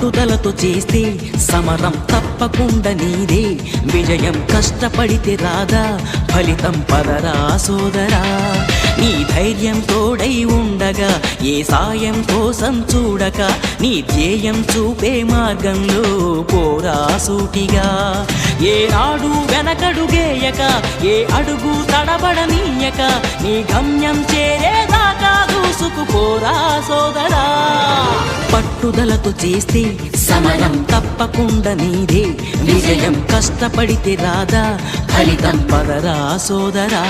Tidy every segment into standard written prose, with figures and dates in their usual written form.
పట్టుదలతో చేస్తే సమరం తప్పకుండా నీదే విజయం కష్టపడితే రాదా ఫలితం పదరా సోదరా నీ ధైర్యం తోడై ఉండగా ఏ సాయం కోసం చూడక నీ ధ్యేయం చూపే మార్గంలో పోరా సూటిగా ఏ నాడు వెనకడుగేయక ఏ అడుగు తడబడనీయక నీ గమ్యం చేరేదాకా దూసుకుపోరా సోదరా పట్టుదలతో చేస్తే సమరం తప్పకుండా నీదే విజయం కష్టపడితే రాదా ఫలితం పదరా సోదరా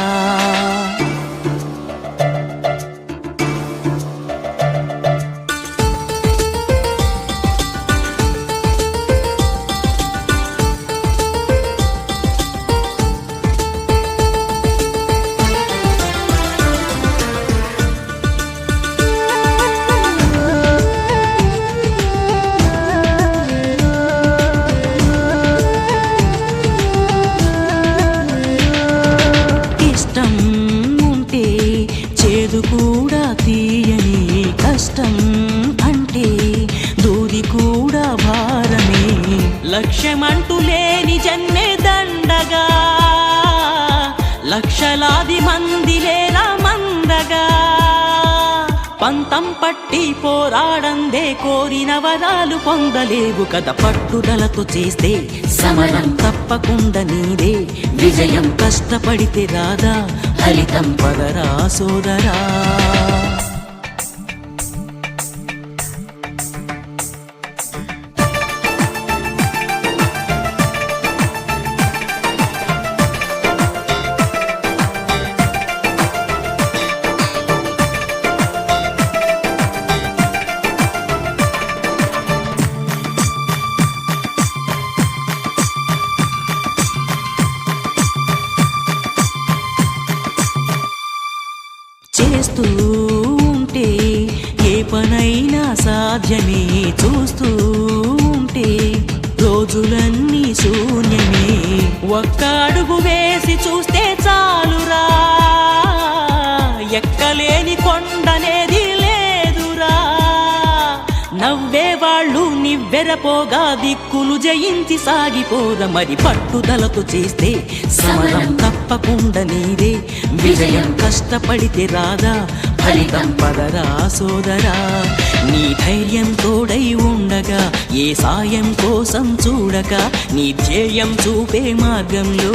కూడా తీయని కష్టం అంటే దూది కూడా భారమే లక్ష్యమంటూ లేని జన్మే దండగా లక్షలాది మంది లేలా మందగా పంతం పట్టి పోరాడందే కోరిన వరాలు పొందలేవు కదా పట్టుదలతో చేస్తే సమరం తప్పకుండా నీదే విజయం కష్టపడితే రాదా ఫలితం పదరా సోదరా చేస్తూ ఉంటే ఏ పనైనా సాధ్యమే చూస్తూ ఉంటే రోజులన్నీ శూన్యమే ఒక్క అడుగు వేసి చూస్తే చాలురా ఎక్కలేని కొండనేది లేదురా నవ్వేవాళ్ళు నివ్వెరపోగా దిక్కులు జయించి సాగిపోరా మరి పట్టుదలతో చేస్తే సమరం తప్పకుండా నీదే విజయం కష్టపడితే రాదా ఫలితం పదరా సోదరా నీ ధైర్యం తోడై ఉండగా ఏ సాయం కోసం చూడక నీ ధ్యేయం చూపే మార్గంలో